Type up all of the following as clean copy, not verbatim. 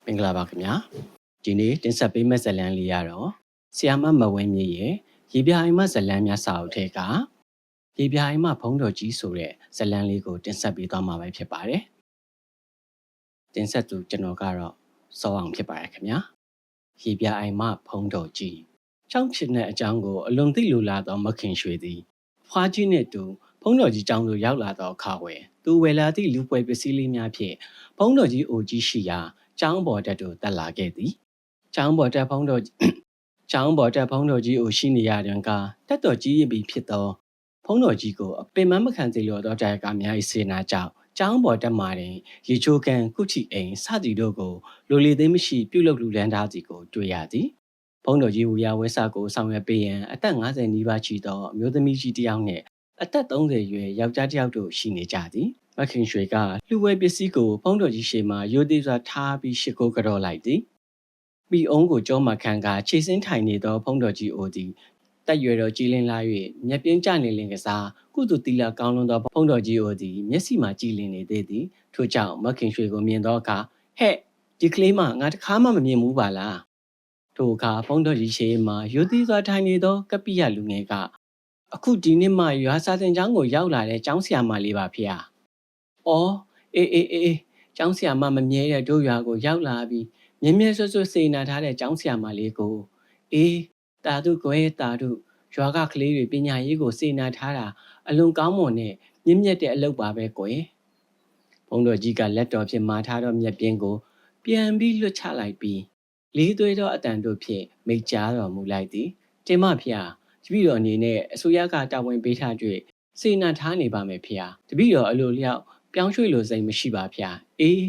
မင်္ဂလာပါခင်ဗျာဒီနေ့တင်ဆက်ပေးမယ့်ဇာတ်လမ်းလေးကတော့ဆီယာမမဝင်းမြင့်ရဲ့ရေပြာအိမ်မဇာတ်လမ်းများစာအုပ်ထဲကရေပြာအိမ်မဘုံတော်ကြီးဆိုတဲ့ဇာတ်လမ်းလေးကိုတင်ဆက်ပေးသွားမှာပဲဖြစ်ပါတယ်တင်ဆက်သူကျွန်တော်ကတော့စောအောင်ဖြစ်ပါတယ်ခင်ဗျာရေပြာအိမ်မဘုံတော်ကြီးကျောင်းချစ်တဲ့အကြောင်းကိုအလွန်သိလိုလားသောမခင်ရွှေသည်ဖွားကြီးနှင့်တူဘုံတော်ကြီးကျောင်းသို့ရောက်လာသောအခါဝယ်သူဝယ်လာသည့်လူပွဲပစ္စည်းလေးများဖြင့်ဘုံတော်ကြီးအိုကြီးရှိရာကျောင်းပေါ်တက်သို့တက်လာခဲ့သည်ကျောင်းပေါ်တက်ဘုံတော်ကြီးအိုရှိနေရတွင်ကတက်တော်ကြီးရပြီဖြစ်သောဘုံတော်ကြီးကိုအပင်မခံစေလိုသောတိုင်ကများ၏စေနာကြောင့်ကျောင်းပေါ်တက်မှတွင်ရေချိုးကန်ကုချီအိမ်စသည်တို့ကိုလိုလေသိမရှိပြုတ်လုလူလန်းသားစီကိုတွေ့ရသည်ဘုံတော်ကြီးဝူရဝဲစာကိုဆောင်ရွက်ပေးရန်အသက်50နီးပါးရှိသောအမျိုးသမီးကြီးတစ်ယောက်နှင့်အသက်30ရွယ်ယောက်ျားတစ်ယောက်တို့ရှိနေကြသည်မခင်ရွှေကလူဝဲပစ္စည်းကိုဘုံတော်ကြီးရှေ့မှရိုသေစွာထားပြီးရှစ်ကိုကြော့လိုက်သည်ပြီးအုံးကိုကြောမှခံကခြေစင်းထိုင်နေသောဘုံတော်ကြီးအိုသည်တက်ရွယ်တော်ကြီးလင်းလာ၍မျက်ပြင်းကျနေလင်ကစားကုသတိလကောင်းလွန်သောဘုံတော်ကြီးအိုသည်မျက်စိမှကြည်လင်နေသေးသည်ထို့ကြောင့်မခင်ရွှေကိုမြင်သောအခါဟဲ့ဒီကလေးမငါတခါမှမမြင်ဘူးပါလားထိုအခါဘုံတော်ကြီးရှေ့မှရိုသေစွာထိုင်နေသောကပိယလူငယ်ကအခုဒီနေ့မှရွာစာသင်ကျောင်းကိုရောက်လာတဲ့ကျောင်းဆရာမလေးပါဖေ။အော်အေးကျောင်းဆရာမမမြဲတဲ့တို့ရွာကိုရောက်လာပြီးမြင်းမြဲဆွဆွစေနာထားတဲ့ကျောင်းဆရာမလေးကိုအေးတာတို့ကွယ်တာတို့ရွာကကလေးတွေပညာရေးကိုစေနာထားတာအလွန်ကောင်းမွန်နဲ့မြင့်မြတ်တဲ့အလုပ်ပါပဲကွယ်။ဘုံတော်ကြီးကလက်တော်ဖြင့်မာထားသောမျက်ပြင်းကိုပြန်ပြီးလွတ်ချလိုက်ပြီးလေးသွေးသောအတန်တို့ဖြင့်မိတ်ကြားတော်မူလိုက်သည်။တင်မဖေ။တပည့်တော်အနေနဲ့အစိုးရကတာဝန်ပေးထား၍စေနာထားနေပါမယ်ဖေ။တပည့်တော်အလိုလျောက်ပြောင်းရွှေ့လို့စိတ်မရှိပါဖေ။အေး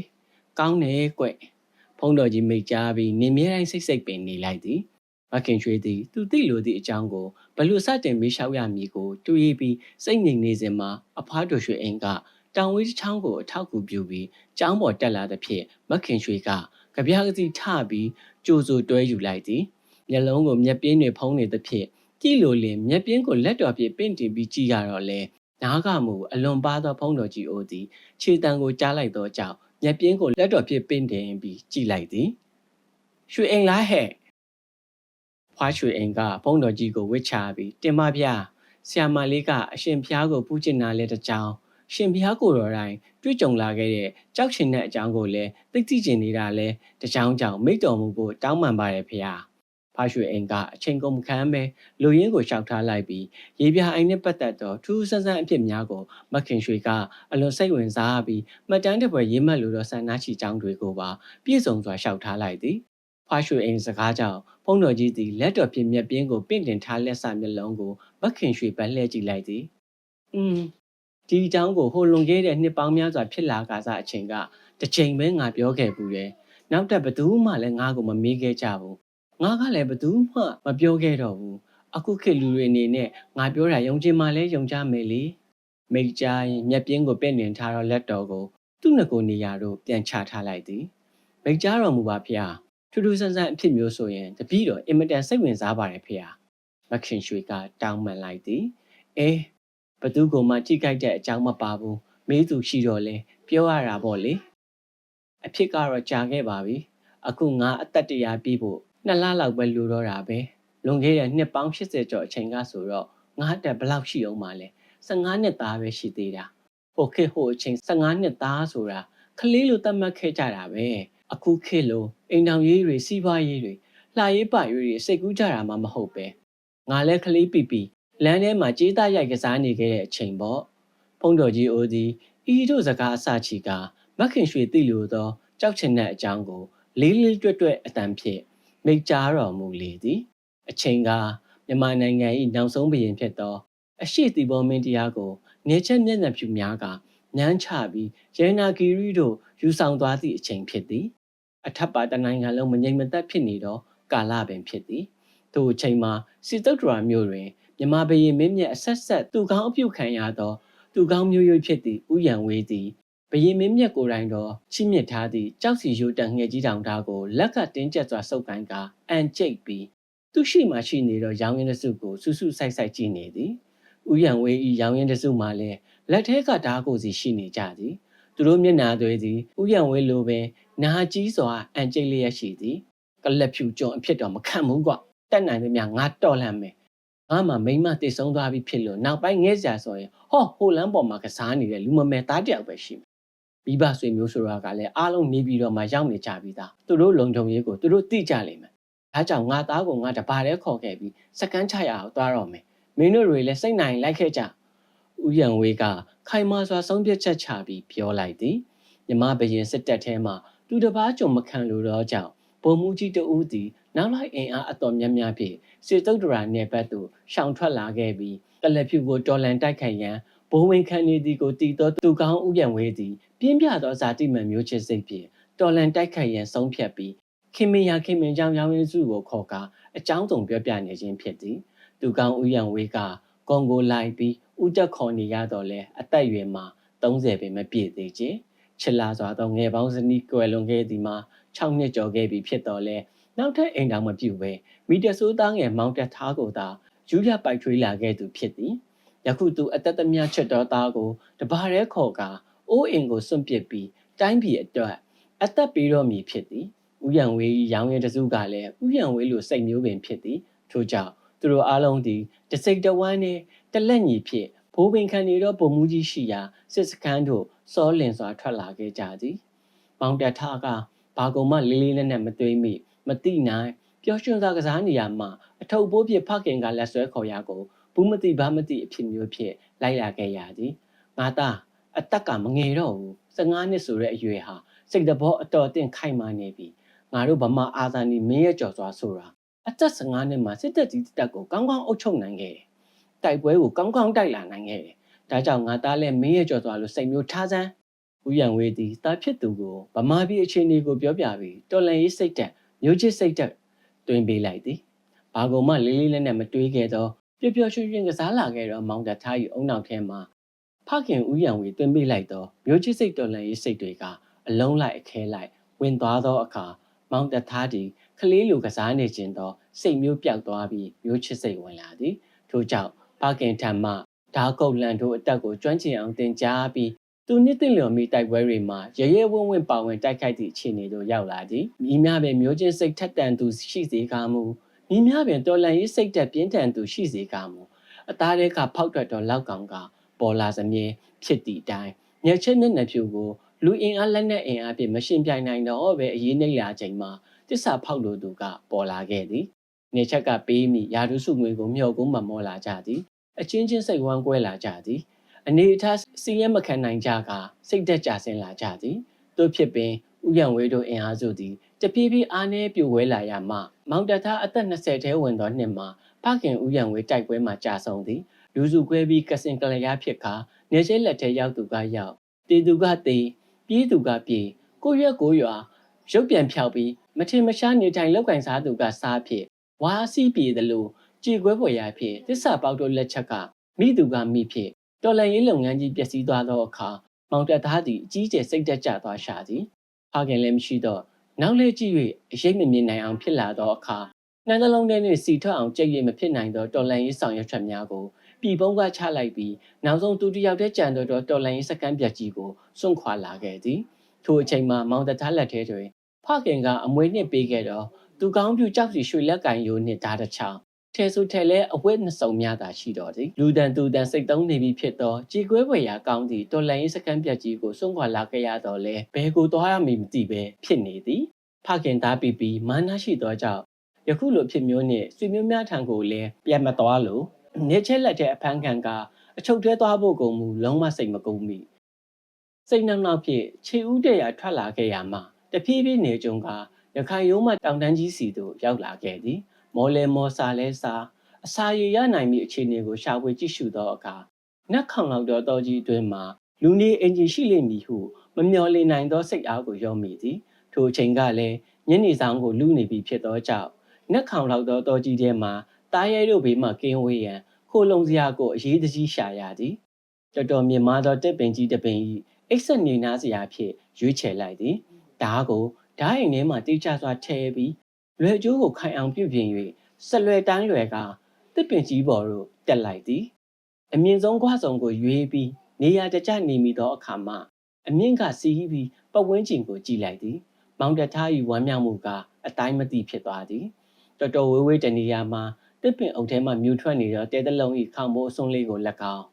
ကောင်းတယ်ကွ။ဘုံတော်ကြီးမိတ်ကြားပြီးနေမြဲတိုင်းစိတ်ပင်နေလိုက်သည်။မခင်ရွှေသည်သူသိလိုသည့်အကြောင်းကိုဘလို့စတင်မေးလျှောက်ရမည်ကိုတွေးပြီးစိတ်ငြိမ်နေစဉ်မှာအဖွားတော်ရွှေအိမ်ကတောင်ဝေးချောင်းကိုအထောက်ကူပြုပြီးကျောင်းပေါ်တက်လာသဖြင့်မခင်ရွှေကကြပြားကစီထပြီးကြိုဆိုတွဲယူလိုက်သည်။မျက်လုံးကိုမျက်ပြင်းတွေဖုံးနေသဖြင့်ကြည့်လိုလင်မျက်ပြင်းကိုလက်တော်ဖြင့်ပင့်တင်ပြီးကြည့်ရတော့လေနားကမူအလွန်ပါသောဘုံတော်ကြီးအိုသည်ခြေတံကိုကြားလိုက်သောကြောင့်မျက်ပြင်းကိုလက်တော်ဖြင့်ပင့်တင်ပြီးကြည့်လိုက်သည်ရွှေအိမ်လားဟဲ့ဖွားရွှေအိမ်ကဘုံတော်ကြီးကိုဝစ်ချပြီးတင်မဗျာဆရာမလေးကအရှင်ဖျားကိုပူကျင်တာလဲတကြောင်ရှင်ဖျားကိုတော်တိုင်းတွေ့ကြုံလာခဲ့တဲ့ကြောက်ရှင်တဲ့အကြောင်းကိုလည်းသိသိကျင်နေတာလဲတကြောင်ကြောင့်မိတ်တော်မူဖို့တောင်းပန်ပါတယ်ဖေဟာဖားရွှေအိမ်ကအချိန်ကုန်မခမ်းပဲလူရင်းကိုရှောက်ထားလိုက်ပြီးရေပြာအိမ်နဲ့ပတ်သက်သောထူးဆန်းဆန်းအဖြစ်များကိုမခင်ရွှေကအလွန်စိတ်ဝင်စားပြီးမှတ်တမ်းတစ်ပွဲရေးမှတ်လိုသောဆန္ဒချီကြောင်းတွေကိုပါပြည့်စုံစွာရှောက်ထားလိုက်သည်ဖားရွှေအိမ်စကားကြောင့်ဘုံတော်ကြီးသည်လက်တော်ဖြင့်မျက်ပြင်းကိုပင့်တင်ထားလက်စမျက်လုံးကိုမခင်ရွှေပန်းလှည့်ကြည့်လိုက်သည်ဒီအကြောင်းကိုဟိုလွန်ခဲ့တဲ့နှစ်ပေါင်းများစွာဖြစ်လာကစားအချိန်ကတစ်ချိန်ပဲငါပြောခဲ့ဘူးတယ်နောက်တက်ဘသူမှလည်းငါ့ကိုမမေးခဲ့ကြဘူးငါကလည်းဘသူမှမပြောခဲ့တော့ဘူးအခုခေတ်လူတွေအနေနဲ့ငါပြောတာယုံကြည်မှလည်းယုံကြမယ်လေမိတ်ကြားရင်မျက်ပြင်းကိုပင့်တင်ထားတော့လက်တော်ကိုသူ့ငကိုနေရာတို့ပြန်ချထားလိုက်သည်မိတ်ကြားတော်မူပါဖေထူးထူးဆန်းဆန်းအဖြစ်မျိုးဆိုရင်တပည့်တော်အင်မတန်စိတ်ဝင်စားပါတယ်ဖေမခင်ရွှေကတောင်းပန်လိုက်သည်ဘသူကမှကြည့်ကြိုက်တဲ့အကြောင်းမပါဘူးမေးသူရှိတော့လဲပြောရတာပေါ့လေအဖြစ်ကတော့ကြာခဲ့ပါပြီအခုငါအသက်တရာပြည့်ဖို့2လလောက်ပဲလိုတော့တာပဲလွန်ခဲ့တဲ့နှစ်ပေါင်း80ကျော်အချိန်ကဆိုတော့ငါတက်ဘလောက်ရှိအောင်ပါလဲ15နှစ်သားပဲရှိသေးတာဟိုခေတ်ဟိုအချိန်15နှစ်သားဆိုတာကလေးလိုသတ်မှတ်ခဲ့ကြတာပဲအခုခေတ်လိုအိမ်တောင်ရေးတွေစီးပွားရေးတွေလှရေးပရွေးတွေစိတ်ကူးကြတာမှမဟုတ်ပဲငါလည်းကလေးပီလမ်းထဲမှာကြေးသားရိုက်ကစားနေခဲ့တဲ့အချိန်ပေါ့ဖုံးတော်ကြီးအိုသည်ဤတို့စကားအစချီကမခင်ရွှေသိလိုသောကြောက်ချင်တဲ့အကြောင်းကိုလေးတွက်အတန်ဖြင့်မိတ်ကြားတော်မူလေသည်အချိန်ကမြန်မာနိုင်ငံ၏နောက်ဆုံးဘုရင်ဖြစ်သောအရှိတီဘောမင်းတရားကိုနေချက်မျက်နှာဖြူများကနန်းချပြီးရဲနာဂီရီတို့ယူဆောင်သွားသည့်အချိန်ဖြစ်သည်အထက်ပါတနိုင်ငံလုံးမငြိမ်မသက်ဖြစ်နေသောကာလပင်ဖြစ်သည်ထို့အချိန်မှာစစ်တုတ်တော်မျိုးတွင်မြန်မာဘုရင်မင်းမြတ်အဆက်သူကောင်းအပြုတ်ခံရသောသူကောင်းမျိုးဖြစ်သည့်ဥယျံဝေးသည်ဘုရင်မင်းမြတ်ကိုယ်တိုင်တော်ချိမြစ်ထားသည့်ကြောက်စီရိုးတန်ငှက်ကြီးတောင်သားကိုလက်ကတင်းကျပ်စွာစုပ်ကိုင်းကအန်ကျိတ်ပြီးသူရှိမှရှိနေသောရောင်ရင်တစုကိုဆူဆူဆိုင်ကြည့်နေသည်ဥယျံဝေး၏ရောင်ရင်တစုမှလည်းလက်ထဲကဓာတ်ကိုစီရှိနေကြသည်သူတို့မျက်နာသွေးသည်ဥယျံဝေးလိုပင် နာကြီးစွာအန်ကျိတ်လျက်ရှိသည်ကလပ်ဖြူကျွန်းအဖြစ်တော့မခံဘူးကွာတက်နိုင်သမျှငါတော်လှန်မယ်ငါမှမိမတည်ဆုံးသွားပြီဖြစ်လို့နောက်ပိုင်းငဲစရာဆိုရင်ဟိုလန်းပေါ်မှာကစားနေတဲ့လူမမယ်သားတယောက်ပဲရှိမယ်မိဘဆွေမျိုးဆိုတာကလည်းအားလုံးနေပြီးတော့မှရောက်နေကြပြီသားသူတို့လုံခြုံရေးကိုသူတို့သိကြလိမ့်မယ်ဒါကြောင့်ငါသားကိုငါတပါးတည်းခေါ်ခဲ့ပြီးစကန်းချရအောင်သွားတော့မယ်မင်းတို့တွေလည်းစိတ်နိုင်လိုက်ခဲ့ကြဥယျံဝေးကခိုင်မာစွာဆုံးဖြတ်ချက်ချပြီးပြောလိုက်သည်မြမဘရင်စစ်တပ်ထဲမှာသူတစ်ပါးကြုံမခံလို့တော့ကြောင့်ပုံမှုကြီးတဦးသည်နောက်လိုက်အင်အားအတော်များများဖြင့်စေတုဒ္ဒရာနယ်ဘက်သို့ရှောင်ထွက်လာခဲ့ပြီးကလပ်ဖြူကိုတော်လန်တိုက်ခိုက်ရန်ဘိုးဝင်ခံနေသည်ကိုတည်သောသူကောင်းဥယျံဝေးသည်ပြင်းပြသောဇာတိမှန်မျိုးချစ်စိတ်ဖြင့်တော်လန်တိုက်ခိုက်ရန်ဆုံးဖြတ်ပြီးခင်မင်ကြောင့်ရောင်းရင်းစုကိုခေါ်ကာအကြောင်းစုံပြောပြနေခြင်းဖြစ်သည်သူကောင်းဥယျံဝေးကကွန်ကိုလိုက်ပြီးဥတက်ခေါ်နေရတော့လဲအသက်အရွယ်မှာ30ပင်မပြည့်သေးချေချစ်လာစွာသောငယ်ပေါင်းစနီးကွယ်လွန်ခဲ့သည်မှာ6နှစ်ကျော်ခဲ့ပြီဖြစ်တော်လဲနောက်ထပ်အိမ်တော်မပြုတ်ပဲမီတဆိုးသားငယ်မောင်တက်ထားကိုသာယူရပိုက်ထွေးလာခဲ့သူဖြစ်သည်ယခုသူအသက်သမ ्या ချစ်တော်သားကိုတပါးရဲခေါ်ကာအိုးအိမ်ကိုစွန့်ပစ်ပြီးတိုင်းပြည်အတွက်အသက်ပေးတော်မူဖြစ်သည်ဥယျံဝေးရောင်ရဲတစုကလည်းဥယျံဝေးလိုစိတ်မျိုးပင်ဖြစ်သည်ထို့ကြောင့်သူတို့အားလုံးသည်တစိတ်တဝမ်းနှင့်တလက်ညီဖြင့်ဘိုးပင်ခံနေသောပုံမှုကြီးရှိရာစစ်စခန်းတို့စောလင်စွာထွက်လာခဲ့ကြသည်မောင်တက်ထားကဘာကုန်မှလေးလေးနက်နက်မသွေးမိမတိနိုင်ပျော်ရွှင်စွာကစားနေရမှအထုပ်ပိုးဖြစ်ဖခင်ကလက်ဆွဲခေါ်ရကိုဘူးမတိဘာမတိအဖြစ်မျိုးဖြင့်လိုက်လာခဲ့ရသည်ငါသားအသက်ကမငယ်တော့ဘူး15နှစ်ဆိုတဲ့အရွယ်ဟာစိတ်တဘောအတော်အသင့်ခိုင်မာနေပြီငါတို့ဗမာအာဇာနည်မင်းရဲ့ကြော်စွာဆိုတာအသက်15နှစ်မှာစစ်တပ်ကြီးတပ်ကိုကောင်းကောင်းအုပ်ချုပ်နိုင်ခဲ့တယ်တိုက်ပွဲကိုကောင်းကောင်းတိုက်လာနိုင်ခဲ့တယ်ဒါကြောင့်ငါသားလည်းမင်းရဲ့ကြော်စွာလို့စိတ်မျိုးထားစမ်းဥယျံဝေးသည်တာဖြစ်သူကိုဗမာပြည်အခြေအနေကိုပြောပြပြီးတော်လန်ရေးစိတ်တက်မျိုးချစ်စိတ်တက်တွင်ပေးလိုက်သည်ဘာကုန်မှလေးလေးနက်နက်မတွေးခဲ့သောပျော်ပျော်ရွှင်ရွှင်ကစားလာခဲ့သောမောင်တထား၏အုံနောက်ထဲမှာဖခင်ဥယျံဝေးတွင်ပေးလိုက်သောမျိုးချစ်စိတ်တော်လန်ရေးစိတ်တွေကအလုံးလိုက်အခဲလိုက်ဝင်သွားသောအခါမောင်တထားသည်ကလေးလိုကစားနေခြင်းသောစိတ်မျိုးပြောက်သွားပြီးမျိုးချစ်စိတ်ဝင်လာသည်ထို့ကြောင့်ဖခင်ထံမှဓာကုတ်လန်တို့အတက်ကိုကျွမ်းကျင်အောင်သင်ကြားပြီးသူနှစ်သိလျော်မိတိုက်ပွဲတွေမှာရရဲဝံ့ဝံ့ပါဝင်တိုက်ခိုက်သည့်အခြေအနေသို့ရောက်လာသည်မိများပင်မျိုးချင်းစိတ်ထက်တန်သူရှိစေကားမူမိများပင်တော်လန်ရေးစိတ်တက်ပြင်းထန်သူရှိစေကားမူအသားတွေကဖောက်ထွက်တော်လောက်ကောင်ကပေါ်လာစမြဲဖြစ်သည့်အတိုင်းညချက်မျက်နှာဖြူကိုလူအင်အားလက်နက်အင်အားဖြင့်မရှင်ပြိုင်နိုင်တော့ပဲအရေးနှိမ့်လာချိန်မှာတစ္ဆာဖောက်လိုသူကပေါ်လာခဲ့သည်နေချက်ကပေးမိယာတုစုငွေကိုမျှော်ကိုမမောလာကြသည်အချင်းချင်းစိတ်ဝမ်းကွဲလာကြသည်အနေအထားစီးရဲမခံနိုင်ကြကစိတ်သက်ကြဆင်းလာကြသည်တို့ဖြစ်ပင်ဥယျံဝေးတို့အင်အားစုသည်တပြေးပြေးအားနည်းပြိုဝဲလာရမှမောင်တထားအသက်20ထဲဝင်သောနှစ်မှာဖခင်ဥယျံဝေးတိုက်ပွဲမှာကြာဆုံးသည်လူစုခွဲပြီးကစင်ကလျားဖြစ်ကာနေကျဲလက်ထဲရောက်သူကရောက်တေသူကတေပြေးသူကပြေးကိုရွက်ကိုရွာရုပ်ပြန်ဖြောက်ပြီးမထင်မရှားနေထိုင်လောက်ကင်စားသူကစားဖြစ်ဝါစီးပြေသလိုကြေကွဲဖွယ်ရာဖြစ်တစ္ဆာပေါက်တို့လက်ချက်ကမိသူကမိဖြစ်တော်လန်ရေးလုပ်ငန်းကြီးပျက်စီးသွားသောအခါမောင်တက်သားသည်အကြီးကျယ်စိတ်တက်ကြသွားရှာသည်ဖခင်လည်းမရှိတော့နောက်လဲကြည့်၍အရေးမမြင်နိုင်အောင်ဖြစ်လာသောအခါနှမ်းလုံးထဲနှင့်စီထွက်အောင်ကြိတ်ရမဖြစ်နိုင်သောတော်လန်ရေးဆောင်ရွက်ချက်များကိုပြည်ပုံးကချလိုက်ပြီးနောက်ဆုံးသူတယောက်တည်းကြံတော်တော်လန်ရေးစကန်ပြက်ကြီးကိုစွန့်ခွာလာခဲ့သည်ထိုအချိန်မှာမောင်တက်သားလက်ထဲတွင်ဖခင်ကအမွေနှင့်ပေးခဲ့တော့သူကောင်းပြူကြောက်စီရွှေလက်ကင်ယိုနှင့်ဓာတ်တစ်ချောင်းထဲဆိုထဲလဲအဝတ်နှစ်စုံများသာရှိတော်သည်လူတန်သူတန်စိတ်သုံးနေပြီဖြစ်သောကြေကွဲဖွယ်ရာကောင်းသည့်တော်လန်ရေးစကန်ပြက်ကြီးကိုစွန့်ခွာလာခဲ့ရတော့လဲဘယ်ကိုသွားရမည်မသိပဲဖြစ်နေသည်ဖခင်သားပီမာနရှိသောကြောင့်ယခုလိုဖြစ်မျိုးနှင့်ဆွေမျိုးများထံကိုလည်းပြန်မသွားလို့နေချက်လက်ထဲအဖမ်းခံကအချုပ်ထဲသွားဖို့ကုန်မူလုံးဝစိတ်မကုန်မိစိတ်နှောက်နှောက်ဖြင့်ခြေဦးတရာထွက်လာခဲ့ရမှတဖြည်းဖြည်းနေကြုံကရခိုင်ရိုးမှတောင်တန်းကြီးစီသို့ရောက်လာခဲ့သည်မော်လဲမော်စာလဲစာအစာရည်ရနိုင်မည့်အခြေအနေကိုရှာဖွေကြည့်ရှုသောအခါနက်ခေါင်လောက်သောတော်ကြီးအတွင်းမှာလူနေအင်ဂျင်ရှိလိမ့်မည်ဟုမမျှော်လင့်နိုင်သောစိတ်အားကိုရောမိသည်ထိုအချိန်ကလည်းညနေဆောင်ကိုလူနေပြီဖြစ်သောကြောင့်နက်ခေါင်လောက်သောတော်ကြီးထဲမှာတားရဲတို့ဘေးမှကင်းဝေးရန်ခိုလုံစရာကိုအရေးတကြီးရှာရသည်တော်တော်မြင့်မားသောတစ်ပင်ကြီးတစ်ပင်၏အိတ်ဆက်နေနာစရာဖြင့်ရွေးချယ်လိုက်သည်ဓာတ်အိမ်ထဲမှတိကျစွာထည့်ပြီးလွယ်ကျိုးကိုခိုင်အောင်ပြုပြင်၍ဆက်လွယ်တိုင်းလွယ်ကတစ်ပင်ကြီးပေါ်သို့တက်လိုက်သည်အမြင့်ဆုံးခွဆုံကိုရွေးပြီးနေရာတကျနေမိသောအခါမှအမြင့်ကစီးပြီးပတ်ဝန်းကျင်ကိုကြည့်လိုက်သည် မောင်တထား၏ဝမ်းမြောက်မှုကအတိုင်းမသိဖြစ်သွားသည်တော်တော်ဝေးဝေးတနေရာမှာတစ်ပင်အုပ်ထဲမှမြူထွက်နေသောတဲတလုံး၏ခေါင်မိုးအစွန်းလေးကိုလက်ကောင်း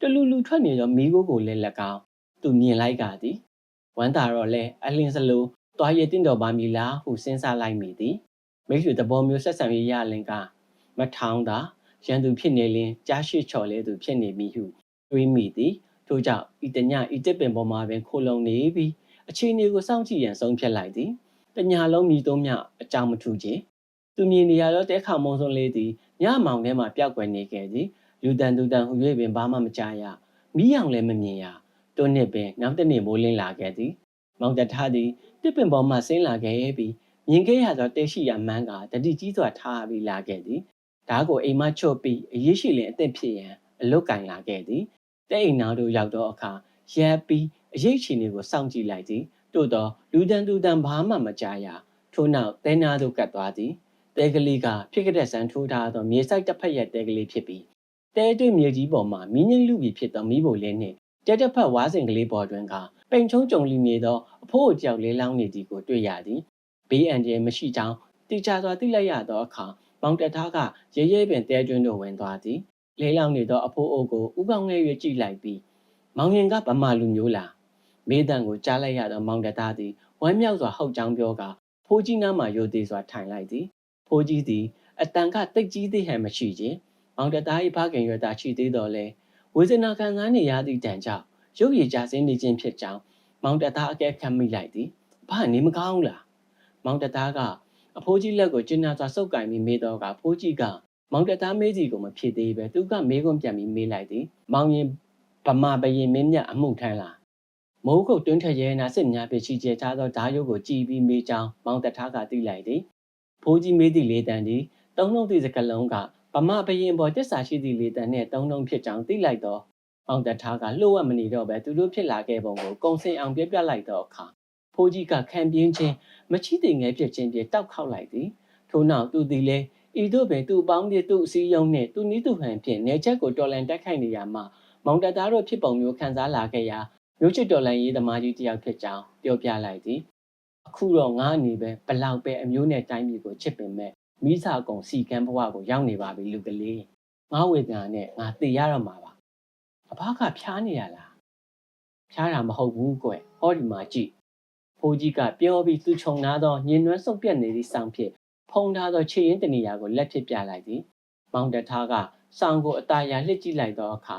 တလူလူထွက်နေသောမီးခိုးကိုလည်းလက်ကောင်းသူမြင်လိုက်ကြသည်ဝမ်းသာတော့လဲအလင်းစလိုသွားရည်တင်တော်ပါမည်လားဟုစဉ်းစားလိုက်မိသည်မိတ်ဆွေသဘောမျိုးဆက်ဆံရေးရလင်ကမထောင်းသာရန်သူဖြစ်နေလင်ကြားရှိချော်လဲသူဖြစ်နေပြီဟုတွေးမိသည်ထို့ကြောင့်ဤတညဤတစ်ပင်ပေါ်မှာပင်ခိုလုံနေပြီးအခြေအနေကိုစောင့်ကြည့်ရန်ဆုံးဖြတ်လိုက်သည်တညာလုံးမြည်သုံးမြအကြောင်းမထူးချေသူမြင်နေရသောတဲခေါမုံဆုံးလေးသည်ညမောင်ထဲမှပျောက်ကွယ်နေခဲ့သည်လူတန်သူတန်ဟူ၍ပင်ဘာမှမကြားရမီးရောင်လည်းမမြင်ရတွန်းနှစ်ပင်နောက်တစ်နေ့မိုးလင်းလာခဲ့သည်မောင်တထားသည်တစ်ပင်ပေါ်မှဆင်းလာခဲ့ပြီးမြင်ခဲ့ရသောတဲရှိရာမန်းကတတိကြီးစွာထားပြီးလာခဲ့သည်ဓာတ်ကိုအိမ်မချွတ်ပြီးအရေးရှိလင်အသင့်ဖြစ်ရန်အလုတ်ကင်လာခဲ့သည်တဲအိမ်နာတို့ရောက်သောအခါရက်ပြီးအရေးချီနေကိုစောင့်ကြည့်လိုက်သည်တို့သောလူတန်သူတန်ဘာမှမကြားရထို့နောက်တဲနာတို့ကတ်သွားသည်တဲကလေးကဖြစ်ကြတဲ့ဆန်ထိုးထားသောမြေဆိုင်တစ်ဖက်ရဲ့တဲကလေးဖြစ်ပြီးတဲတွင်မြေကြီးပေါ်မှာမီးငိမ့်လူပြီးဖြစ်သောမီးပုံလေးနှင့်တဲတစ်ဖက်ဝါးစင်ကလေးပေါ်တွင်ကပိန်ချုံကြုံလီနေသောအဖိုးအကြောက်လေးလောင်းနေသည်ကိုတွေ့ရသည်ဘေးအန္တရာယ်မရှိကြောင်းတိကျစွာသိလိုက်ရသောအခါမောင်တထားကရဲရဲပင်တဲတွင်သို့ဝင်သွားသည်လေးလောင်းနေသောအဖိုးအိုကိုဥပောင်းငယ်၍ကြည့်လိုက်ပြီးမောင်ရင်ကဗမာလူမျိုးလားမေးတံကိုကြားလိုက်ရသောမောင်တထားသည်ဝမ်းမြောက်စွာဟုတ်ကြောင်းပြောကဖိုးကြီးနားမှရိုသေစွာထိုင်လိုက်သည်ဖိုးကြီးသည်အတန်ကတိတ်ကြီးသေးဟန်မရှိခြင်းမောင်တသား၏ဖခင်ရွယ်သားရှိသေးတော်လဲဝေဒနာခံစားနေရသည့်တန်ကြောင့်ရုပ်ရည်ကြဆင်းနေခြင်းဖြစ်ကြောင်းမောင်တသားအကဲခတ်မိလိုက်သည်ဘာနေမကောင်းလားမောင်တသားကအဖိုးကြီးလက်ကိုကျဉ်းနာစွာစုပ်ကင်ပြီးမေးတော့ကဖိုးကြီးကမောင်တသားမေးစီကိုမဖြစ်သေးပဲသူကမေးခွန်းပြန်ပြီးမေးလိုက်သည်မောင်ရင်ဗမာဘရင်မင်းမြတ်အမှုထမ်းလားမိုးကုတ်တွင်းထရဲနာစစ်များပြချီကျဲထားသောဓာရုပ်ကိုကြည်ပြီးမေးကြောင်းမောင်တထားကသိလိုက်သည်ဖိုးကြီးမေးသည့်လေးတန်သည်သုံးလုံးသည့်စကလုံးကဗမာဘရင်ပေါ်တစ္ဆာရှိသည့်လေးတန်နှင့်သုံးလုံးဖြစ်ကြောင်းသိလိုက်သောမောင်တထားကလှုပ်ဝက်မနေတော့ပဲသူတို့ဖြစ်လာခဲ့ပုံကိုကုံစင်အောင်ပြပြလိုက်သောအခါဖိုးကြီးကခံပြင်းခြင်းမချီတဲ့ငယ်ဖြစ်ခြင်းဖြင့်တောက်ခေါက်လိုက်သည်ထို့နောက်သူသည်လည်းဤသို့ပင်သူ့ပေါင်းသည့်သူ့အစည်းအရုံးနှင့်သူ့နီးသူဟန်ဖြင့်နေချက်ကိုတော်လန်တက်ခိုက်နေရမှမောင်တသားတို့ဖြစ်ပုံမျိုးခံစားလာခဲ့ရာမျိုးချစ်တော်လန်ရေးသမားကြီးတယောက်ဖြစ်ကြောင်းပြောပြလိုက်သည်အခုတော့ငါအနေပဲဘလောက်ပဲအမျိုးနဲ့တိုင်းပြည်ကိုချစ်ပင်မဲ့မိစာကုံစီကံဘဝကိုရောက်နေပါပြီလူကလေးငါဝေဒနာနဲ့ငါသိရတော့မှာပါအဘကဖျားနေရလားဖျားတာမဟုတ်ဘူးကွဟောဒီမှာကြည့်ဖိုးကြီးကပြောပြီးသူခြုံနာသောညင်နွမ်းစုပ်ပြက်နေသည့်ဆောင်ဖြစ်ဖုံထားသောခြေရင်းတနေရာကိုလက်ဖြစ်ပြလိုက်သည်မောင်တထားကဆောင်ကိုအตาရလှစ်ကြည့်လိုက်သောအခါ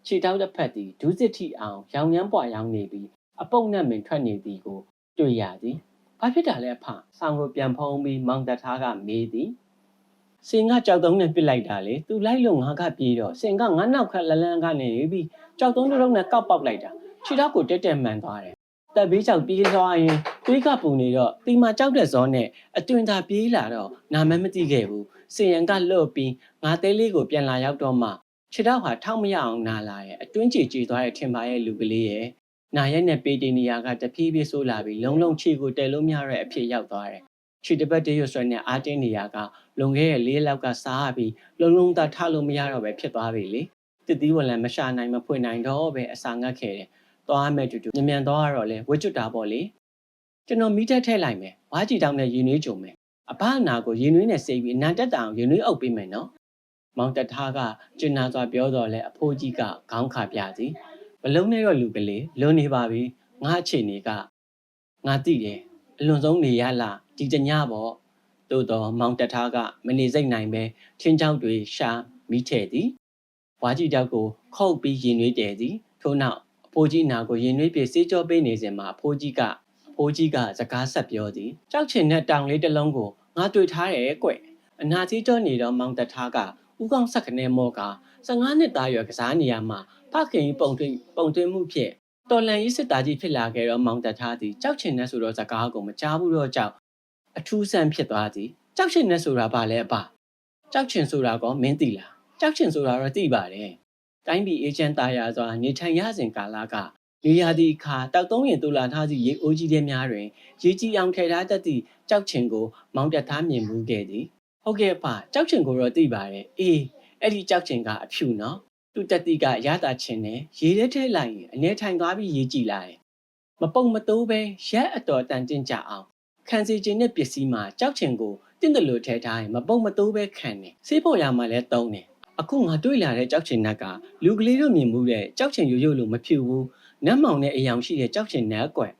ခြေထောက်တစ်ဖက်သည်ဒူးစစ်ထီအောင်ရောင်ရမ်းပွားရောင်နေပြီးအပုပ်နဲ့မင်ထွက်နေသည်ကိုတွေ့ရသည်ဘာဖြစ်တာလဲအဖဆောင်ကိုပြန်ဖုံးပြီးမောင်တထားကမေးသည်စင်ကကြောက်တုံးနဲ့ပစ်လိုက်တာလေသူလိုက်လို့ငါကပြေးတော့စင်ကငါနောက်ခက်လလန်းကနေပြီးကြောက်တုံးတုံးနဲ့ကောက်ပေါက်လိုက်တာခြေထောက်ကိုတက်တက်မှန်သွားတယ်တက်ဘေးကြောက်ပြေးသွားရင်တွေးကပူနေတော့တီမာကြောက်တဲ့ဇောနဲ့အတွင်သာပြေးလာတော့နာမမသိခဲ့ဘူးစင်ရန်ကလွတ်ပြီးငါတဲလေးကိုပြန်လာရောက်တော့မှခြေထောက်ဟာထောက်မရအောင်နာလာရဲ့အတွင်းကြေသွားတဲ့ထင်ပါရဲ့လူကလေးရဲ့နာရက်နဲ့ပေတီနီယာကတဖြည်းဖြည်းဆိုးလာပြီးလုံးလုံးခြေကိုတဲလုံးများတဲ့အဖြစ်ရောက်သွားတယ်ခြေတစ်ပတ်တည်းရွဆွဲနဲ့အားတင်းနေရကလွန်ခဲ့တဲ့၄လောက်ကစားပြီးလုံးလုံးသားထလို့မရတော့ပဲဖြစ်သွားပြီလေတစ်သီးဝင်လည်းမရှာနိုင်မဖွင့်နိုင်တော့ပဲအစာငတ်ခဲ့တယ်သွားမဲ့တူတူမြန်သွားတော့လေဝှကျွတ်တာပေါ့လေကျွန်တော်မီးတက်ထည့်လိုက်မယ်ဝါးကြည်တောင်းနဲ့ရင်နှွေးကြုံမယ်အဘအနာကိုရင်နှွေးနဲ့စိတ်ပြီးအနံတက်တာအောင်ရင်နှွေးအုပ်ပေးမယ်နော်မောင်တထားကကျဉ်းနာစွာပြောတော့လဲအဖိုးကြီးကခေါင်းခါပြသည်ဘလုံးနဲ့တော့လူကလေးလွန်နေပါပြီငါအခြေအနေကငါသိတယ်အလွန်ဆုံးနေရလားဒီတညပေါ့သို့တော့မောင်တထားကမနေစိတ်နိုင်ပဲထင်းချောင်းတွေရှာမိထဲ့သည်ဝါးကြည်တောက်ကိုခုတ်ပြီးရင်နှွေးတယ်သည်ထို့နောက်အဖိုးကြီးနာကိုရင်နှွေးပြေစေးကြောပေးနေစဉ်မှာအဖိုးကြီးကစကားဆက်ပြောသည်ကြောက်ချင်တဲ့တောင်လေးတစ်လုံးကိုငါတွေ့ထားတယ်ကွအနာကြီးကြောနေတော့မောင်တထားကဥကောင်းဆက်ကနေမောက15နှစ်သားရွယ်ကစားနေရမှာဖခင်ပုံသွင်းမှုဖြင့်တော်လန်ရေးစစ်သားကြီးဖြစ်လာခဲ့တော့မောင်တထားသည်ကြောက်ချင်တဲ့ဆိုတော့စကားကိုမကြားဘူးတော့ကြောက်အထူးဆန်းဖြစ်သွားသည်ကြောက်ချင်တဲ့ဆိုတာဘာလဲအပကြောက်ချင်ဆိုတာကမင်းသိလားကြောက်ချင်ဆိုတာတော့သိပါတယ်တိုင်းပြည်အေဂျင့်သားရစွာနေထိုင်ရစဉ်ကာလကလေယာဒီခါတောက်သုံးရင်တူလာထားသည့်ရေအိုးကြီးတဲ့များတွင်ရေကြီးအောင်ထည့်ထားတတ်သည့်ကြောက်ချင်ကိုမောင်တထားမြင်မှုခဲ့သည်ဟုတ်ကဲ့ပါကြောက်ချင်ကိုတော့သိပါတယ်အေးအဲ့ဒီကြောက်ချင်ကအဖြူနော်သူ့တက်တိကရတာချင်တယ်ရေထဲထည့်လိုက်ရင်အနေထိုင်သွားပြီးရေကြည်လာတယ်မပုံမတိုးပဲရက်အတော်တန်တင်ကြအောင် ခံစီခြင်းနဲ့ပစ္စည်းမှာကြောက်ချင်ကိုတင့်တယ်လို့ထဲထားရင်မပုံမတိုးပဲခံတယ်ဆေးပေါ်ရမှာလည်းတုံးတယ်အခုငါတွေ့လာတဲ့ကြောက်ချင်နက်ကလူကလေးတို့မြင်မှုတဲ့ကြောက်ချင်ရိုးရိုးလို့မဖြစ်ဘူးနတ်မောင်နဲ့အယောင်ရှိတဲ့ကြောက်ချင်နက်ကွယ်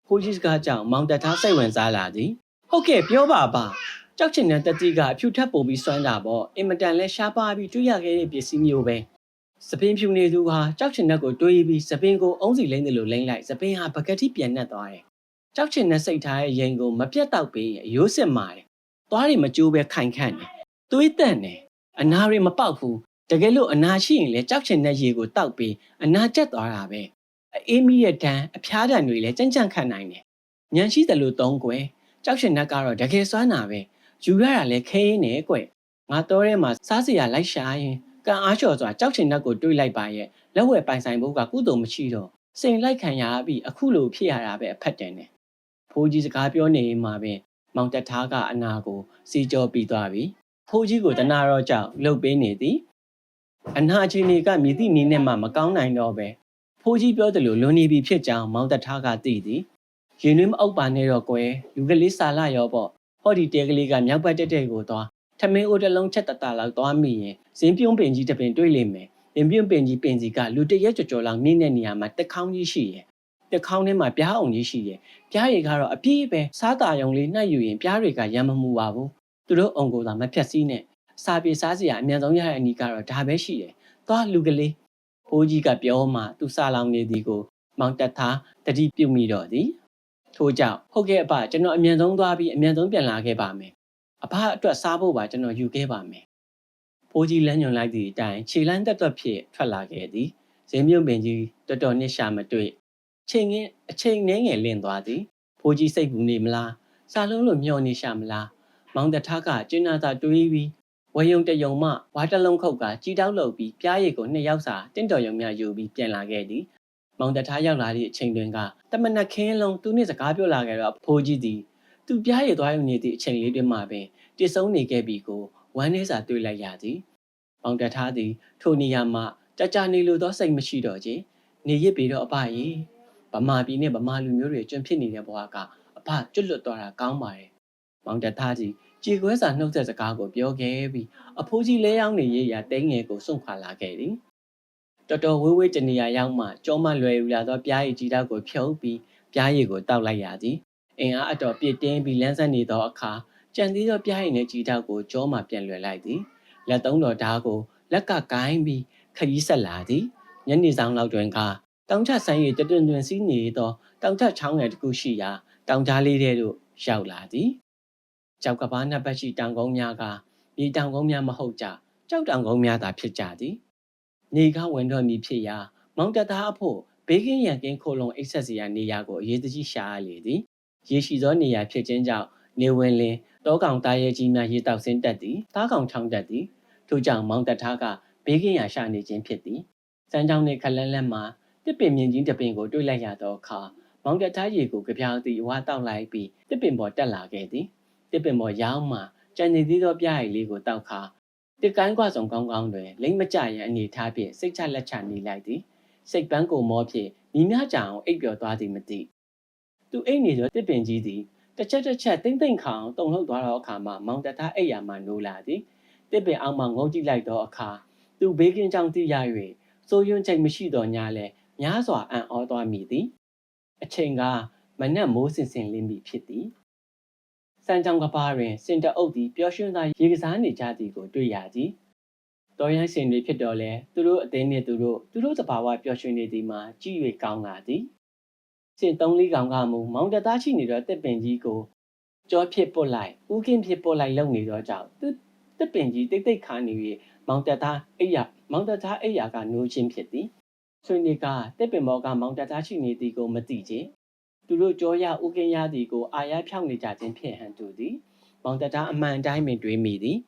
ဖိုးကြီးစကားကြောင့်မောင်တထားစိတ်ဝင်စားလာသည်ဟုတ်ကဲ့ပြောပါပါကြောက်ချင်တဲ့တတိကအဖြူထပ်ပို့ပြီးစွမ်းတာပေါ့အင်မတန်လဲရှားပါပြီးတွေ့ရခဲ့တဲ့ပစ္စည်းမျိုးပဲစပင်းဖြူနေသူဟာကြောက်ချင်တဲ့ကိုတွေးပြီးစပင်းကိုအုံးစီလိမ့်တယ်လို့လိမ့်လိုက်စပင်းဟာပကတိပြန်နှက်သွားတယ်ကြောက်ချင်တဲ့စိတ်ထားရဲ့ရင်ကိုမပြတ်တော့ပြီးရိုးစစ်မာတယ်သွားတွေမကျိုးပဲခိုင်ခန့်တယ်သွေးတန့်တယ်အနာတွေမပေါက်ဘူးတကယ်လို့အနာရှိရင်လေကြောက်ချင်တဲ့ရေကိုတောက်ပြီးအနာကျက်သွားတာပဲအေးမီရဲ့တန်းအဖျားတံတွေလည်းကြမ်းကြမ်းခတ်နိုင်တယ်ညံရှိတယ်လို့သုံးကွယ်ကြောက်ချင်တဲ့ကတော့တကယ်စွမ်းတာပဲယူရတာလည်းခဲရင်းနဲ့ကွယ်ငါတော်ထဲမှာစားစရာလိုက်ရှာရင်ကံအားလျှော်စွာကြောက်ချင်တဲ့ကိုတွေးလိုက်ပါရဲ့လက်ဝဲပိုင်ဆိုင်ဖို့ကကုသိုလ်မရှိတော့စိန်လိုက်ခံရပြီးအခုလိုဖြစ်ရတာပဲအဖက်တင်တယ်ဖိုးကြီးစကားပြောနေမှပဲမောင်တထားကအနာကိုစီကြောပြီးသွားပြီဖိုးကြီးကိုတနာတော့ကြောက်လှုပ်ပေးနေသည်အနာချင်းတွေကမြည်သည့်နည်းနဲ့မှမကောင်းနိုင်တော့ပဲဖိုးကြီးပြောတယ်လို့လွန်နေပြီဖြစ်ကြောင်းမောင်တထားကသိသည်ရင်တွင်းမအုပ်ပါနဲ့တော့ကွယ်လူကလေးစာလာရောပေါ့ဟောဒီတဲကလေးကမြောက်ဘက်တက်တဲ့ကိုသွားထမင်းအိုးတစ်လုံးချက်တတလောက်သွားမိရင်ဇင်းပြုံးပင်ကြီးတစ်ပင်တွေ့လိမ့်မယ်ဇင်းပြုံးပင်ကြီးပင်စီကလူတရက်ကြော်လောက်နှင်းတဲ့နေရာမှာတက်ခေါင်းကြီးရှိရဲ့တက်ခေါင်းထဲမှာပြားအောင်ကြီးရှိရဲ့ပြားရည်ကတော့အပြည့်ပဲစားတာယုံလေးနှက်ယူရင်ပြားတွေကရမ်းမမှုပါဘူးသူတို့အုံကိုသာမဖြတ်စည်းနဲ့စာပြေစားစရာအမြန်ဆုံးရတဲ့အနည်းကတော့ဒါပဲရှိတယ်သွားလူကလေးဖိုးကြီးကပြောမှသူစားလောင်နေသည်ကိုမောင်တက်သားတတိပြုမိတော့သည်ထို့ကြောင့်ဟုတ်ကဲ့အဖကျွန်တော်အမြန်ဆုံးသွားပြီးအမြန်ဆုံးပြန်လာခဲ့ပါမယ်အဖအတွက်စားဖို့ပါကျွန်တော်ယူခဲ့ပါမယ်ဖိုးကြီးလမ်းညွန်လိုက်သည့်အတိုင်းခြေလမ်းတက်တက်ဖြစ်ထွက်လာခဲ့သည်ဇင်းမြုံပင်ကြီးတော်တော်နှစ်ရှာမတွေ့အချိန်နှင်းငယ်လင့်သွားသည်ဖိုးကြီးစိတ်ဘူးနေမလားစားလုံးလို့မျောနေရှာမလားမောင်တထားကကျင်းနာသာတွေးပြီးဝယုံတယုံမှဝါတလုံးခုတ်ကကြီးတောက်လုပ်ပြီးပြားရည်ကိုနှစ်ယောက်စာတင့်တော်ယုံများယူပြီးပြန်လာခဲ့သည်မောင်တထားရောက်လာသည့်အချိန်တွင်ကတမနက်ခင်းလုံးသူနှင့်စကားပြောလာခဲ့တော့ဖိုးကြီးသည်သူပြားရည်သွားယူနေသည့်အချိန်လေးတွင်မှပင်တည်ဆုံးနေခဲ့ပြီကိုဝမ်းနည်းစွာတွေ့လိုက်ရသည်မောင်တထားသည်ထိုနေရာမှကြာနေလိုသောစိတ်မရှိတော့ချေနေရစ်ပြီးတော့အဖကြီးဗမာပြည်နဲ့ဗမာလူမျိုးတွေကျွန်းဖြစ်နေတဲ့ဘဝကအဖကျွတ်လွတ်သွားတာကောင်းပါတယ်မောင်တထားကြီးကြေခွဲစာနှုတ်ဆက်စကားကိုပြောခဲ့ပြီးအဖိုးကြီးလဲရောက်နေရရာတဲငယ်ကိုစွန့်ခွာလာခဲ့သည်တော်တော်ဝေးဝေးတနေရာရောက်မှကြောမလွယ်ယူလာသောပြားရည်ကြီးတောက်ကိုဖြုတ်ပြီးပြားရည်ကိုတောက်လိုက်ရသည်အင်အားအတော်ပြည့်တင်းပြီးလန်းဆန်းနေသောအခါကြံသေးသောပြားရည်နှင့်ကြီးတောက်ကိုကြောမှပြန်လွယ်လိုက်သည်လက်သုံးတော်ဓားကိုလက်ကကိုင်းပြီးခရီးဆက်လာသည်ညနေဆောင်လောက်တွင်ကတောင်ချဆိုင်ရည်တွင်စီးနေသောတောင်ချချောင်းငယ်တစ်ခုရှိရာတောင်ကြားလေးထဲသို့ရောက်လာသည်ကြောက်ကဘာနှစ်ပတ်ရှိတောင်ကုန်းများကမြေတောင်ကုန်းများမဟုတ်ကြကြောက်တောင်ကုန်းများသာဖြစ်ကြသည်နေကဝင်တော်မူဖြစ်ရာမောင်တသားအဖို့ဘေးကင်းရန်ကင်းခိုလုံအိတ်ဆက်စရာနေရာကိုအရေးတကြီးရှာရလေသည်ရေရှိသောနေရာဖြစ်ခြင်းကြောင့်နေဝင်လင်တောကောင်သားရဲကြီးများရေတောက်ဆင်းတက်သည်သားကောင်ချောင်းတက်သည်ထို့ကြောင့်မောင်တထားကဘေးကင်းရာရှာနေခြင်းဖြစ်သည်စမ်းချောင်းနှင့်ခလန်းလန်းမှာတစ်ပင်မြင့်ကြီးတစ်ပင်ကိုတွေ့လိုက်ရသောအခါမောင်တထားရေကိုကြပြောင်းသည်ဝါတောက်လိုက်ပြီးတစ်ပင်ပေါ်တက်လာခဲ့သည်တစ်ပင်ပေါ်ရောင်းမှကြံနေသေးသောပြားရည်လေးကိုတောက်ခါတစ်ကိုင်းကွာဆောင်ကောင်းကောင်းတွင်လိမ့်မကြရန်အနေထားဖြင့်စိတ်ချလက်ချနေလိုက်သည်စိတ်ပန်းကိုမောဖြင့်ညီမြကြအောင်အိပ်ပျော်သွားသည်မသိသူအိပ်နေသောတစ်ပင်ကြီးသည်တစ်ချက်တိမ့်ခေါင်တုန်လှုပ်သွားသောအခါမှမောင်တထားအိပ်ရာမှနိုးလာသည်တစ်ပင်အောက်မှငုံကြည့်လိုက်သောအခါသူဘေးကင်းကြောင်သိရ၍စိုးရွံ့ချိန်မရှိသောညလဲများစွာအံ့ဩသွားမိသည်အချိန်ကမနက်မိုးစင်လင်းပြီဖြစ်သည်စံကြောင်ကပါတွင်စင်တအုပ်သည်ပျော်ရွှင်စွာရေကစားနေကြသည်ကိုတွေ့ရသည်တော်ရိုင်းစင်တွေဖြစ်တော်လဲသူတို့အသိနှင့်သူတို့သဘာဝပျော်ရွှင်နေသည်မှာကြည့်၍ကောင်းလာသည်စင်3-4ကောင်ကမူမောင်တသားရှိနေသောတစ်ပင်ကြီးကိုကြောဖြစ်ပုတ်လိုက်ဦးကင်းဖြစ်ပုတ်လိုက်လုံနေသောကြောင့်တစ်ပင်ကြီးတိတ်ခါနေ၍မောင်တသားအိယာကနိုးခြင်းဖြစ်သည်ဆွေနေကတစ်ပင်ဘောကမောင်တသားရှိနေသည်ကိုမသိချေသူတို့ကြောရဦးကင်းရသည်ကိုအာရဖြောက်နေကြခြင်းဖြစ်ဟန်တူသည်မောင်တသားအမှန်တိုင်းပင်တွေးမိသည်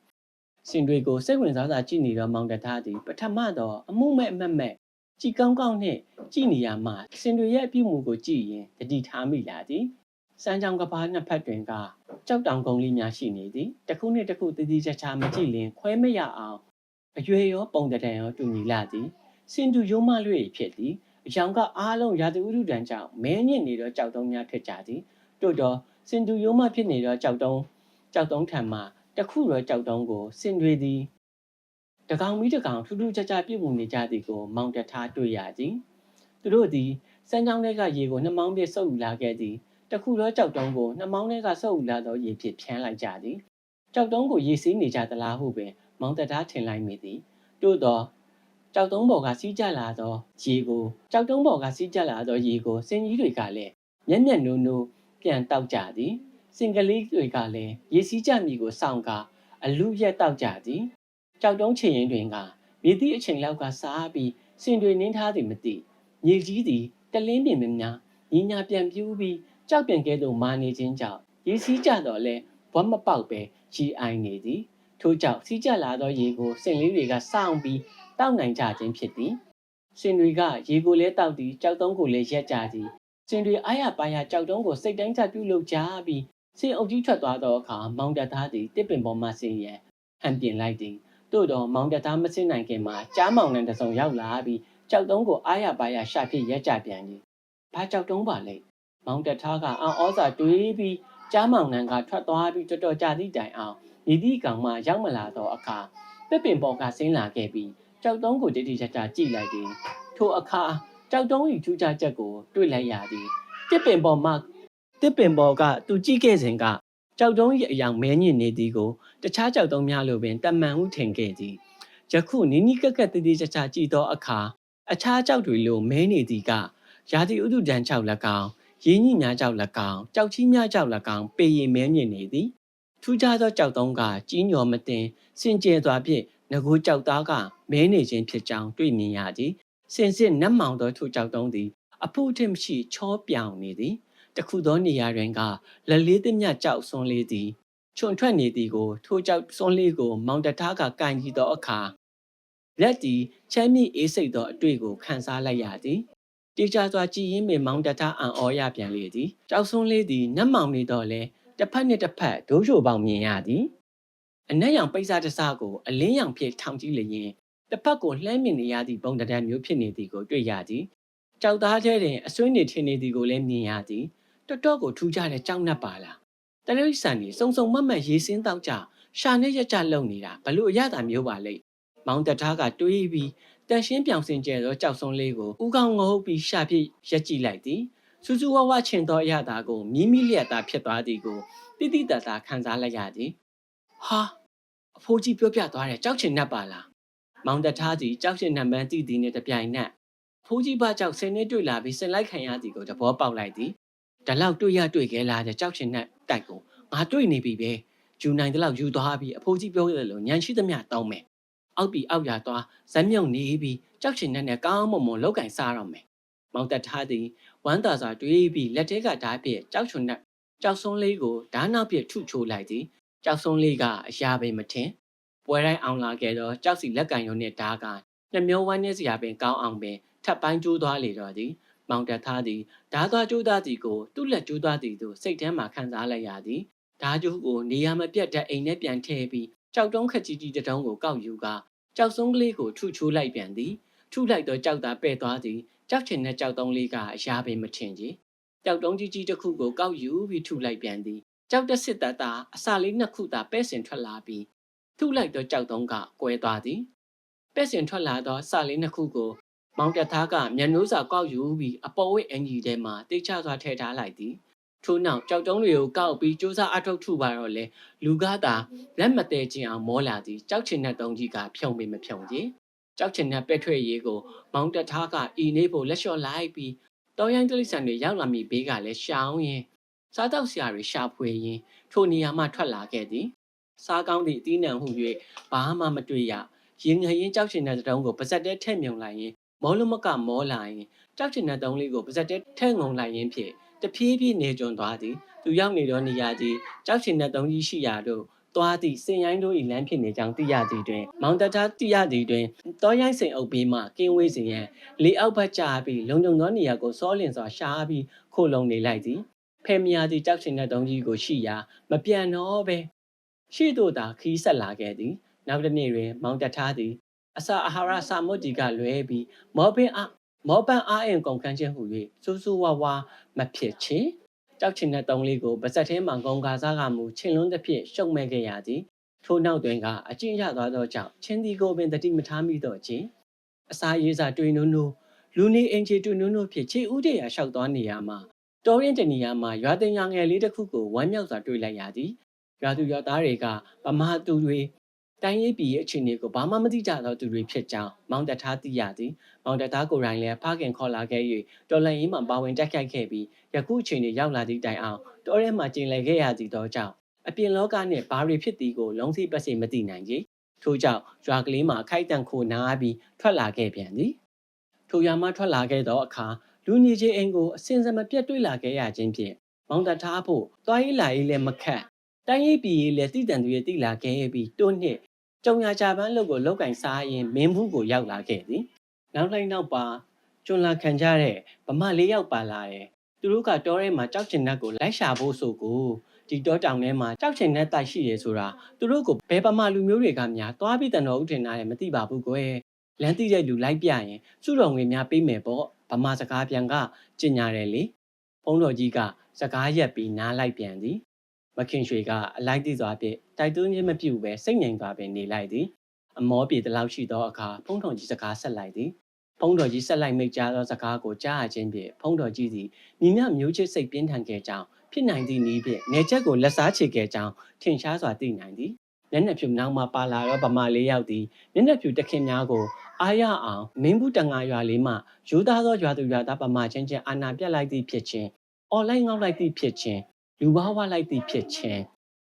စင်တွေကိုစိတ်ဝင်စားစွာကြည့်နေသောမောင်တသားသည်ပထမတော့အမှုမဲ့အမတ်မဲ့ကြည်ကောင်းနှင့်ကြည်နေရမှစင်တွေရဲ့အပြုမှုကိုကြည့်ရင်တတိထားမိလာသည်စမ်းချောင်းကဘာနှစ်ဖက်တွင်ကကြောက်တောင်ကုန်းလေးများရှိနေသည်တစ်ခုနှင့်တစ်ခုတည်တည်ချာချာမကြည့်လင်ခွဲမရအောင်အရွယ်ရောပုံတံရောတူညီလာသည်စင်တူရိုးမလွေဖြစ်သည်အယောင်ကအားလုံးရာသီဥတုတန်ကြောင့်မဲညစ်နေသောကြောက်တုံးများဖြစ်ကြသည်တို့တော့ စင်တူရိုးမှဖြစ်နေသောကြောက်တုံးထံမှတခုသောကြောက်တုံးကိုစင်တွေသည်တကောင်ပြီးတကောင်ထူးထူးခြားခြားပြုတ်မှုနေကြသည်ကိုမောင်တထားတွေ့ရသည်သူတို့သည်စမ်းချောင်းထဲကရေကိုနှမောင်းဖြင့်စုပ်ယူလာခဲ့သည်တခုသောကြောက်တုံးကိုနှမောင်းထဲကစုပ်ယူလာသောရေဖြင့်ဖြန်းလိုက်ကြသည်ကြောက်တုံးကိုရေစီးနေကြသလားဟုပင်မောင်တထားထင်လိုက်မိသည်သို့သောကြောက်တုံးပေါ်ကစီးကျလာသောရေကိုစင်ကြီးတွေကလည်းမျက်နိုးနိုးပြန်တောက်ကြသည်စင်ကလေးတွေကလည်းရေစီးကြမည်ကိုစောင့်ကအလူရက်တောက်ကြသည်ကြောက်တုံးချေရင်တွင်ကမြေသည့်အချိန်လောက်ကစားပြီးစင်တွေနင်းထားသည်မသိမြေကြီးသည်တလင်းပင်မများညီညာပြန်ပြူးပြီးကြောက်ပြန်ကဲ့သို့မာနေခြင်းကြောင့်ရေစီးကြတော့လဲဘွက်မပေါက်ပဲရီအိုင်နေသည်ထို့ကြောင့်စီးကျလာသောရေကိုစင်လေးတွေကစောင့်ပြီးတောက်နိုင်ကြခြင်းဖြစ်သည်စင်တွေကရေကိုလည်းတောက်သည်ကြောက်တုံးကိုလည်းရက်ကြသည်စင်တွေအားရပါရကြောက်တုံးကိုစိတ်တိုင်းချပြုလုပ်ကြပြီးစင်အုပ်ကြီးထွက်သွားသောအခါမောင်တသားသည်တစ်ပင်ပေါ်မှဆင်းရန်ဟန်ပြင်လိုက်သည်သို့တော့မောင်တသားမဆင်းနိုင်ခင်မှာကြားမောင်နှံတစ်စုံရောက်လာပြီးကြောက်တုံးကိုအားရပါရရှာဖြစ်ရက်ကြပြန်သည်ဘာကြောက်တုံးပါလဲမောင်တသားကအံ့ဩစွာတွေးပြီးကြားမောင်နှံကထွက်သွားပြီးတော်တော်ကြာသည့်တိုင်အောင်မြည်သည့်ကောင်မှရောက်မလာသောအခါတစ်ပင်ပေါ်ကဆင်းလာခဲ့ပြီးကြောက်တုံးကိုတိတိကျကျကြည့်လိုက်သည်ထိုအခါကြောက်တုံး၏ထူးခြားချက်ကိုတွေ့လိုက်ရသည်တစ်ပင်ပေါ်ကသူကြည့်ခဲ့စဉ်ကကြောက်တုံး၏အယောင်မဲညစ်နေသည်ကိုတခြားကြောက်တုံးများလိုပင်တမန်ဟုထင်ခဲ့သည်ယခုနီးနီးကပ်ကပ်တိတိကျကျကြည့်သောအခါအခြားကြောက်တွေလိုမဲနေသည်ကရာသီဥတုတန်းကြောက်၎င်းရင်းညစ်များကြောက်၎င်းကြောက်ကြီးများကြောက်၎င်းပေရီမဲညစ်နေသည်ထူးခြားသောကြောက်တုံးကကြီးညော်မတင်စင်ကြယ်စွာဖြင့်ငကိုကြောက်သားကမဲနေခြင်းဖြစ်ကြောင်းတွေ့မြင်ရသည်စင်စစ်နတ်မောင်သောထိုကြောက်တုံးသည်အဖို့ထင်မရှိချောပြောင်နေသည်တခုသောနေရာတွင်ကလက်လေးသမျှကြောက်စွန်းလေးသည်ချွန်ထွက်နေသည်ကိုထိုကြောက်စွန်းလေးကိုမောင်တထားကကန်ကြည့်သောအခါလက်သည်ချမ်းမြေ့အေးစိတ်သောအတွေ့ကိုခံစားလိုက်ရသည်တေချာစွာကြည်ရင်းပင်မောင်တထားအံ့ဩရပြန်လေသည်ကြောက်စွန်းလေးသည်နတ်မောင်နေတော့လဲတစ်ဖက်နှင့်တစ်ဖက်ဒိုးချိုပေါင်မြင်ရသည်အနက်ရောင်ပိတ်စားတစားကိုအလင်းရောင်ဖြင့်ထောင်ကြည့်လျင်တစ်ဖက်ကိုလှမ်းမြင်နေရသည့်ပုံတံမျိုးဖြစ်နေသည်ကိုတွေ့ရသည်ကြောက်သားထဲတွင်အဆွေးနေထင်နေသည်ကိုလည်းမြင်ရသည်တော်တော်ကိုထူးခြားတဲ့ကြောက်နှက်ပါလားတရိษံကြီးစုံစုံမတ်မတ်ရေးစင်းတောက်ကြရှာနဲ့ရက်ကြလုံနေတာဘလို့အရသာမျိုးပါလိမ့်မောင်တထားကတွေးပြီးတန်ရှင်းပြောင်စင်ကျဲသောကြောက်စွန်းလေးကိုဥကောင်းငုပ်ပြီးရှာဖြစ်ရက်ကြည့်လိုက်သည်စူးစူးဝါးဝါချင်သောအရသာကိုမြင်းမိလျက်သားဖြစ်သွားသည်ကိုတိတိတတ်တာခံစားလိုက်ရသည်ဟာအဖိုးကြီးပြောပြသွားတယ်ကြောက်ချင်နှက်ပါလားမောင်တထားသည်ကြောက်ချင်နှက်မှန်းသိသည်နှင့်တပြိုင်နက်ဖိုးကြီးဘာကြောက်ဆင်းနေတွေ့လာပြီးဆင်လိုက်ခံရသည်ကိုသဘောပေါက်လိုက်သည်ဒါလောက်တွေ့ခဲလာတဲ့ကြောက်ချင်နှက်တိုက်ကိုငါတွေ့နေပြီပဲယူနိုင်တဲ့လောက်ယူသွားပြီးအဖိုးကြီးပြောရတယ်လို့ညံရှိသမျှတောင်းမယ်အောက်ပြီးအောက်ရသွားဇက်မြုံနေပြီးကြောက်ချင်နှက်နဲ့ကောင်းမွန်မွန်လောက်ကင်စားတော့မယ်မောင်တထားသည်ဝမ်းသာစွာတွေးပြီးလက်ထဲကဓာတ်ဖြင့်ကြောက်ချွန်နှက်ကြောက်စွန်းလေးကိုဓာတ်နောက်ဖြင့်ထုချိုးလိုက်သည်ကြောက်စွန်းလေးကအရာပင်မထင်ပွဲတိုင်းအောင်လာခဲ့သောကြောက်စီလက်ကင်ရုံနှင့်ဓာတ်ကနှမျောဝမ်းနေစရာပင်ကောင်းအောင်ပင်ထပ်ပိုင်းကျိုးသွားလေတော့သည်မောင်တထားသည်ဓာသွားကျိုးသားသည်ကိုသူ့လက်ကျိုးသားသည်သို့စိတ်ထဲမှခံစားလိုက်ရသည်ဓာကျိုးကိုနေရာမပြတ်တဲ့အိမ်ထဲပြန်ထည့်ပြီးကြောက်တုံးခက်ကြီးကြီးတုံးကိုကောက်ယူကကြောက်စွန်းကလေးကိုထုချိုးလိုက်ပြန်သည်ထုလိုက်သောကြောက်သားပဲ့သွားသည်ကြောက်ချင်တဲ့ကြောက်တုံးလေးကအရာပင်မထင်ကြီးကြောက်တုံးကြီးကြီးတစ်ခုကိုကောက်ယူပြီးထုလိုက်ပြန်သည်ကြောက်တဲ့စစ်တပ်သားအစာလေးနှစ်ခုသာပဲ့စင်ထွက်လာပြီးထုလိုက်သောကြောက်တုံးကကွဲသွားသည်ပဲ့စင်ထွက်လာသောအစာလေးနှစ်ခုကိုမောင်တထားကမျက်နှိုးစာကောက်ယူပြီးအပေါ်ဝိတ်အင်ကြီးထဲမှတိတ်ချစွာထည့်ထားလိုက်သည်ထို့နောက်ကြောက်တုံးတွေကိုကောက်ပြီးစူးစားအထုတ်ထုပါတော့လေလူကားသာလက်မသေးခြင်းအောင်မောလာသည်ကြောက်ချင်တဲ့တုံးကြီးကဖြုံပေမဖြုံကြီးကြောက်ချင်တဲ့ပဲ့ထွက်ရေးကိုမောင်တထားကဤနေဖို့လက်လျှော့လိုက်ပြီးတော်ရိုင်းတိရစ္ဆာန်တွေရောက်လာမိဘေးကလည်းရှောင်းရင်စားတော့ဆရာတွေရှာဖွေရင်ထိုနေရာမှထွက်လာခဲ့သည်စားကောင်းသည့်အသီးနှံဟု၍ဘာမှမတွေ့ရရင်ငရင်ကြောက်ချင်တဲ့တုံးကိုပါဇက်တဲထည့်မြုံလိုက်ရင်မောလုံးမကမောလာရင်ကြောက်ချင်တဲ့တုံးလေးကိုပါဇက်တဲထည့်ငုံလိုက်ရင်ဖြင့်တဖြည်းဖြည်းနေကျွန်းသွားသည်သူရောက်နေသောနေရာသည်ကြောက်ချင်တဲ့တုံးကြီးရှိရာသို့သွားသည့်စင်ရိုင်းတို့၏လမ်းဖြစ်နေကြောင်းသိရသည်တွင်မောင်တထားသိရသည်တွင်တောရိုင်းစိန်အုပ်ဘေးမှကင်းဝေးစေရန်လေအောက်ဘက်ကျပြီးလုံခြုံသောနေရာကိုစောလင်စွာရှာပြီးခိုလုံနေလိုက်သည်ဖဲမယာသည်ကြောက်ချင်တဲ့တုံးကြီးကိုရှိရာမပြန်တော့ပဲရှိသို့သာခီးဆက်လာခဲ့သည်နောက်တစ်နေ့တွင်မောင်တထားသည်အစာအာဟာရစာမွတ်တီကလွဲပြီးမောပန်းအားအင်ကုန်ခန်းခြင်းဟူ၍စူးစူးဝါးဝါမဖြစ်ချေ ကြောက်ချင်တဲ့တုံးလေးကိုပါဇက်ထဲမှဂုံကာစားကမူချင်လွန်းသဖြင့်ရှုံမဲ့ခဲ့ရသည်ထို့နောက်တွင်ကအကျဉ်းရသွားသောကြောင့်ချင်းဒီကိုပင်တတိမထားမိတော့ချင်းအစာရေးစာတွေ့နိုးနိုးလူနေအိမ်ချေတွေ့နိုးနိုးဖြစ်ချေဦးတရာလျှောက်သွားနေရမှာတော်ရင်တနီယာမှာရွာတင်ရွာငယ်လေးတစ်ခုကိုဝမ်းမြောက်စွာတွေ့လိုက်ရသည်ရွာသူရွာသားတွေကဗမာသူတွေတိုင်းရေးပြည်ရဲ့အခြေအနေကိုဘာမှမသိကြသောသူတွေဖြစ်ကြောင်းမောင်တထားသိရသည်မောင်တထားကိုယ်တိုင်လည်းဖခင်ခေါ်လာခဲ့၍တော်လန်ရေးမှာပါဝင်တက်ခိုက်ခဲ့ပြီးယခုအချိန်တွေရောက်လာသည့်တိုင်အောင်တော်ထဲမှာကျင်လည်ခဲ့ရသည်သောကြောင့်အပြင်လောကနှင့်ဘာတွေဖြစ်သည်ကိုလုံးစိပတ်စိမသိနိုင်ကြထို့ကြောင့်ရွာကလေးမှာအခိုက်အတန့်ခိုနားပြီးထွက်လာခဲ့ပြန်သည်ထိုရွာမှထွက်လာခဲ့သောအခါလူညီချင်းအိမ်ကိုအစင်စမပြတ်တွေ့လာခဲ့ရခြင်းဖြင့်မောင်တထားဖို့သွားရေးလာရေးလည်းမခက်တိုင်းရေးပြည်ရေးလည်းတည်တံတွေတိလာခဲ့ပြီးတွန်းနှစ်ကြုံရကြပန်းလုပ်ကိုလောက်ကင်စားရင်မင်းဘူးကိုရောက်လာခဲ့သည်နောက်လိုက်နောက်ပါကျွန်းလာခံကြတဲ့ဗမာလေးယောက်ပါလာတယ်သူတို့ကတောထဲမှာကြောက်ချင်တဲ့ကိုလိုက်ရှာဖို့ဆိုကိုဒီတောတောင်ထဲမှာကြောက်ချင်တဲ့တိုက်ရှိရဲဆိုတာသူတို့ကိုဘယ်ဗမာလူမျိုးတွေကများသွားပြီးတန်တော်ဥထင်ထားတယ်မသိပါဘူးကွယ်လမ်းတိတဲ့လူလိုက်ပြရင်စုတော်ငွေများပေးမယ်ပေါ့ဗမာစကားပြန်ကကျင်ညာတယ်လေဘုန်းတော်ကြီးကစကားရက်ပြီးနားလိုက်ပြန်သည်မခင်ရွှေကအလိုက်တိစွာဖြင့်တိုက်တွန်းခြင်းမပြုဘဲစိတ်ငြိမ်စွာပင်နေလိုက်သည်အမောပြေတလောက်ရှိသောအခါဘုန်းတော်ကြီးစကားဆက်လိုက်သည်ဘုန်းတော်ကြီးဆက်လိုက်မိတ်ကြားသောစကားကိုကြားရခြင်းဖြင့်ဘုန်းတော်ကြီးသည်မိမြမျိုးချစ်စိတ်ပြင်းထန်ခဲ့ကြောင်းဖြစ်နိုင်သည့်နည်းဖြင့်နေချက်ကိုလက်စားချေခဲ့ကြောင်းထင်ရှားစွာသိနိုင်သည်မျက်နှာဖြူနောက်မှပါလာသောဗမာလေးယောက်သည်မျက်နှာဖြူတခင်များကိုအားရအောင်မင်းဘူးတငါရွာလေးမှယူသားသောရွာသူရွာသားဗမာချင်းချင်းအာနာပြတ်လိုက်သည့်ဖြစ်ခြင်းအော်လိုက်ငေါက်လိုက်သည့်ဖြစ်ခြင်းလူဘာဝလိုက်သည့်ဖြစ်ခြင်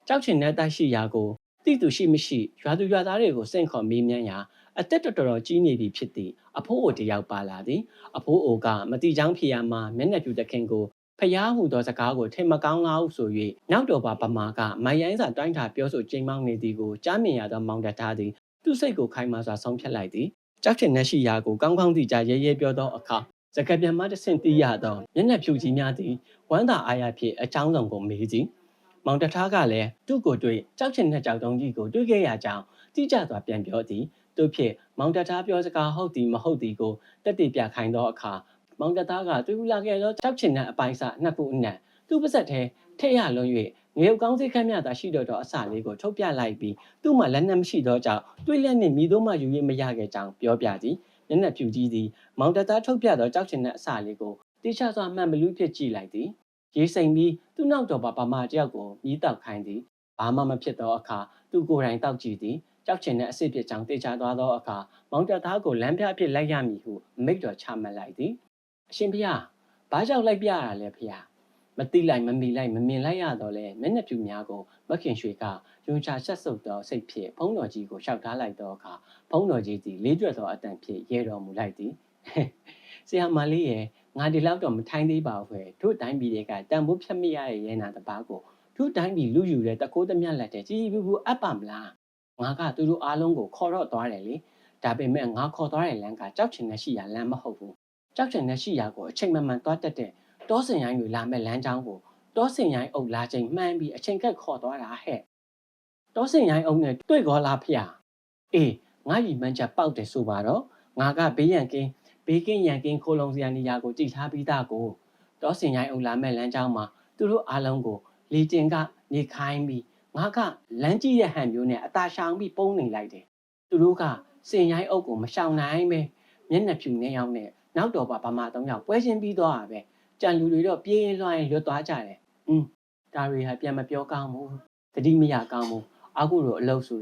းကြောက်ချင်တဲ့တိုက်ရှိရာကိုတိသူရှိမရှိရွာသူရွာသားတွေကိုစင့်ခေါ်မေးမြန်းရာအသက်တော်တော်ကြီးနေပြီဖြစ်သည်အဖိုးအိုတယောက်ပါလာသည်အဖိုးအိုကမတိချောင်းဖြေရမှာမျက်နှာဖြူတခင်ကိုဖျားဟူသောစကားကိုထင်မကောင်းလားဟုဆို၍နောက်တော်ပါဗမာကမိုင်ရိုင်းစာတွိုင်းထားပြောဆိုချိန်မောင်းနေသည်ကိုကြားမြင်ရသောမောင်တထားသည်သူ့စိတ်ကိုခိုင်မာစွာဆုံးဖြတ်လိုက်သည်ကြောက်ချင်တဲ့ရှိရာကိုကောင်းကောင်းသိကြရဲရဲပြောသောအခါစကားပြန်မှတဆင့်သိရသောမျက်နှာဖြူကြီးများသည်ဝမ်းသာအားရဖြင့်အချောင်းစုံကိုမေးသည်မောင်တထားကလည်းသူ့ကိုတွေ့ကြောက်ချင်တဲ့ကြောက်တုံးကြီးကိုတွေ့ခဲ့ရကြောင်းတိကျစွာပြန်ပြောသည်သူဖြင့်မောင်တထားပြောစကားဟုတ်သည်မဟုတ်သည်ကိုတက်တည်ပြခိုင်းသောအခါမောင်တသားကတွေ့လာခဲ့သောကြောက်ချင်တဲ့အပိုင်းစားနှစ်ခုအနက်သူ့ပါဇက်ထဲထည့်ရလွန်၍ငရုတ်ကောင်းစိတ်ခန့်မြသာရှိတော့သောအစာလေးကိုထုတ်ပြလိုက်ပြီးသူ့မှာလက်နက်မရှိသောကြောင့်တွေ့လက်နှင့်မိသောမှယူ၍မရခဲ့ကြောင်းပြောပြသည်မျက်နှာဖြူကြီးသည်မောင်တသားထုတ်ပြသောကြောက်ချင်တဲ့အစာလေးကိုတိကျစွာမှန်မလူးဖြစ်ကြည့်လိုက်သည်ရေစိမ်ပြီးသူ့နောက်တော်ပါဗမာတယောက်ကိုမြည်တောက်ခိုင်းသည်ဘာမှမဖြစ်သောအခါသူကိုယ်တိုင်တောက်ကြည့်သည်ကြောက်ချင်တဲ့အစ်စ်ဖြစ်ကြောင်းတေချာသွားသောအခါမောင်တသားကိုလမ်းပြအဖြစ်လိုက်ရမည်ဟုမိတ်တော်ချမှတ်လိုက်သည်အရှင်ဖေ။ဘာကြောင့်လိုက်ပြရလဲဖေ။မသိလိုက်မမီလိုက်မမြင်လိုက်ရတော့လဲမျက်နှာဖြူများကိုမခင်ရွှေကယုံချဆက်ဆုပ်သောစိတ်ဖြင့်ဘုန်းတော်ကြီးကိုရှောက်ထားလိုက်သောအခါဘုန်းတော်ကြီးသည်လေးကျွတ်သောအတန်ဖြင့်ရဲတော်မူလိုက်သည်။ဆရာမလေးရဲ့ငါဒီလောက်တော့မထိုင်းသေးပါဘူး။တို့တိုင်းပြည်တွေကတန်ဖိုးဖြတ်မိရရဲ့ရဲနာတပားကိုတို့တိုင်းပြည်လူယူတဲ့တကိုးသမျှလက်တဲ့ကြီးကြီးပူပူအပ်ပါမလား။ငါကသူတို့အားလုံးကိုခေါ်တော့သွားတယ်လေ။ဒါပေမဲ့ငါခေါ်သွားတဲ့လမ်းကကြောက်ချင်တဲ့ရှိရလမ်းမဟုတ်ဘူး။ကြောက်ချင်တဲ့ရှိရာကိုအချိန်မှန်သွားတတ်တဲ့တောစင်ရိုင်းတွေလာမဲ့လမ်းကြောင်းကိုတောစင်ရိုင်းအုပ်လာချိန်မှန်းပြီးအချိန်ကက်ခေါ်သွားတာဟဲ့တောစင်ရိုင်းအုပ်နဲ့တွေ့ကောလားဖေ။အေးငါရီမှန်းချက်ပေါက်တယ်ဆိုပါတော့ငါကဘေးရန်ကင်းရန်ကင်းခိုးလုံးစရာနေရာကိုကြည်ထားပြီးသားကိုတောစင်ရိုင်းအုပ်လာမဲ့လမ်းကြောင်းမှာသူတို့အားလုံးကိုလေတင်ကနေခိုင်းပြီးငါကလမ်းကြည့်တဲ့ဟန်မျိုးနဲ့အသာရှောင်ပြီးပုံးနေလိုက်တယ်သူတို့ကစင်ရိုင်းအုပ်ကိုမရှောင်နိုင်ပဲမျက်နှာဖြူနေအောင်နဲ့နောက်တော့ပါဗမာ3ယောက်ပွဲချင်းပြီးသွားတာပဲကြံလူတွေတော့ပြေးရင်လွှမ်းရင်လွတ်သွားကြတယ်ဒါတွေဟာပြန်မပြောကောင်းဘူးတတိမရကောင်းဘူးအာကုတို့အလုပ်ဆိုတ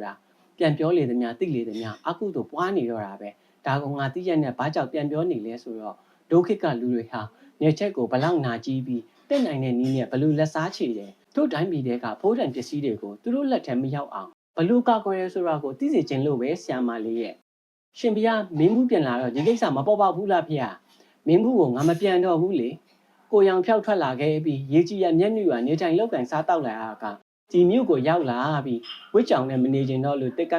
ာပြန်ပြောလေသမျှသိလေသမျှအာကုတို့ပွားနေတော့တာပဲဒါကငါသိရက်နဲ့ဘာကြောင့်ပြန်ပြောနေလဲဆိုတော့ဒုက္ခကလူတွေဟာနေချက်ကိုဘလောက်နာကြီးပြီးတက်နိုင်တဲ့နည်းနဲ့ဘလူလက်စားချေတယ်တို့တိုင်းပြည်တွေကဖိုးတန်ပစ္စည်းတွေကိုသူတို့လက်ထဲမရောက်အောင်ဘလူကောက်ခွဲဆိုတာကိုသိစေခြင်းလို့ပဲဆရာမလေးရဲ့ရှင်ဘုရားမင်းဘူးပြန်လာတော့ဒီကိစ္စမပေါ်ပေါက်ဘူးလားဖေ။မင်းဘူးကိုငါမပြန်တော့ဘူးလေ။ကိုရောင်ဖြောက်ထွက်လာခဲ့ပြီးရေကြီးရမျက်နှာကနေထိုင်လောက်ကင်စားတောက်လာကဒီမြို့ကိုရောက်လာပြီးဝစ်ကြောင်နဲ့မနေချင်တော့လို့တင်က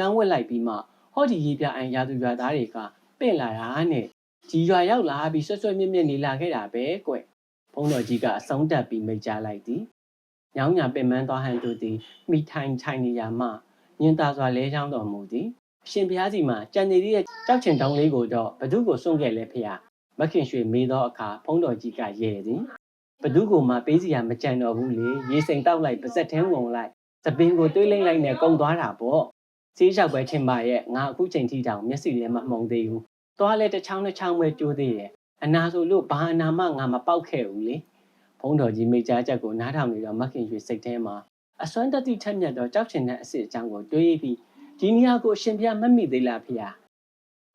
န်းဝက်လိုက်ပြီးမှဟောဒီရေပြအိုင်ရာသူရွာသားတွေကပင့်လာတာနဲ့ဒီရွာရောက်လာပြီးဆွဆွမြင့်မြင့်နေလာခဲ့တာပဲကွ။ဘုန်းတော်ကြီးကအဆုံးတက်ပြီးမိတ်ကြားလိုက်သည်။ညောင်းညာပင်မန်းသွားဟန်သူသည်မိထိုင်နေရမှညင်သာစွာလဲချောင်းတော်မူသည်။ရှင်ဘုရားစီမှာကြံနေသည့်ကြောက်ချင်တောင်းလေးကိုတော့ဘသူကိုစွန့်ခဲ့လဲဖေ။မခင်ရွှေမေးသောအခါဘုန်းတော်ကြီးကရဲသည် ဘသူကိုမှပေးစီရမကြံတော့ဘူးလေရေစိမ်တောက်လိုက်ပါဇက်ထင်းဝင်လိုက်သပင်ကိုတွေးလိမ့်လိုက်နဲ့ကုံသွားတာပေါ့ဆေးလျှောက်ပဲထင်ပါရဲ့ငါအခုချိန်ထိတောင်မျက်စိလည်းမမှုံသေးဘူးသွားလဲတစ်ချောင်းတစ်ချောင်းပဲကျိုးသေးတယ်အနာဆိုလို့ဘာအနာမှငါမပေါက်ခဲ့ဘူးလေဘုံတော်ကြီးမိကြားချက်ကိုနားထောင်နေတော့မခင်ရွှေစိတ်ထဲမှာအစွမ်းတတိထက်မြက်တော့ကြောက်ချင်တဲ့အစ်အကြောင်းကိုတွေးပြီးဒီနေရာကိုအရှင်ဘုရားမမိသေးလားဖေဟာ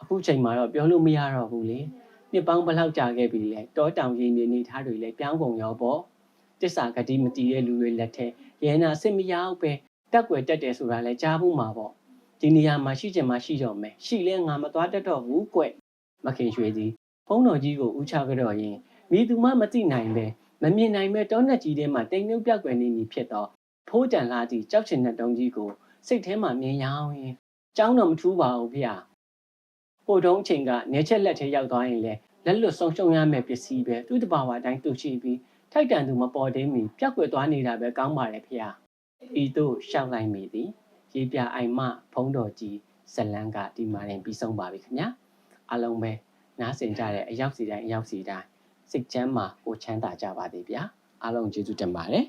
အခုချိန်မှာတော့ပြောလို့မရတော့ဘူးလေနှစ်ပေါင်းဘလောက်ကြာခဲ့ပြီလဲတောတောင်ရင်းမြေနေထားတွေလည်းပြောင်းကုန်ရောပေါ့တစ္ဆာဂတိမတီးတဲ့လူတွေလက်ထဲရဲနာစစ်မရောက်ပဲတက်ွယ်တက်တယ်ဆိုတာလဲကြားဘူးမှာပေါ့ဒီနေရာမှာရှိချင်မှရှိတော့မယ်ရှိလဲငါမသွားတတ်တော့ဘူးကွမခင်ရွှေကြီးဖုံးတော်ကြီးကိုဥချကြတော့ရင်မိသူမမသိနိုင်ပဲမမြင်နိုင်ပဲတောနက်ကြီးထဲမှာတိမ်နှုတ်ပြောက်ွယ်နေပြီဖြစ်တော့ဖိုးတန်လာသည့်ကြောက်ချင်တဲ့တုံးကြီးကိုစိတ်ထဲမှာမြင်ရအောင်ရင်ကြောင်းတော့မထူးပါဘူးဖေဟိုတုန်းချိန်ကနေချက်လက်ထဲရောက်သွားရင်လေလက်လွတ်ဆုံးရှုံးရမယ့်ပစ္စည်းပဲသူ့တဘာဝတိုင်းသူ့ရှိပြီးထိုက်တန်သူမပေါ်သေးမီပြောက်ွယ်သွားနေတာပဲကောင်းပါတယ်ဖေဤသို့ရှောက်လိုက်မိသည်ရေပြအိမ်မဖုံးတော်ကြီးဇလန်းကဒီမှာရင်ပြီးဆုံးပါပြီခင်ဗျာအားလုံးပဲနားဆင်ကြတဲ့အရောက်စီတိုင်းစိတ်ချမ်းသာကိုချမ်းသာကြပါသေးဗျာအားလုံးကျေးဇူးတင်ပါတယ်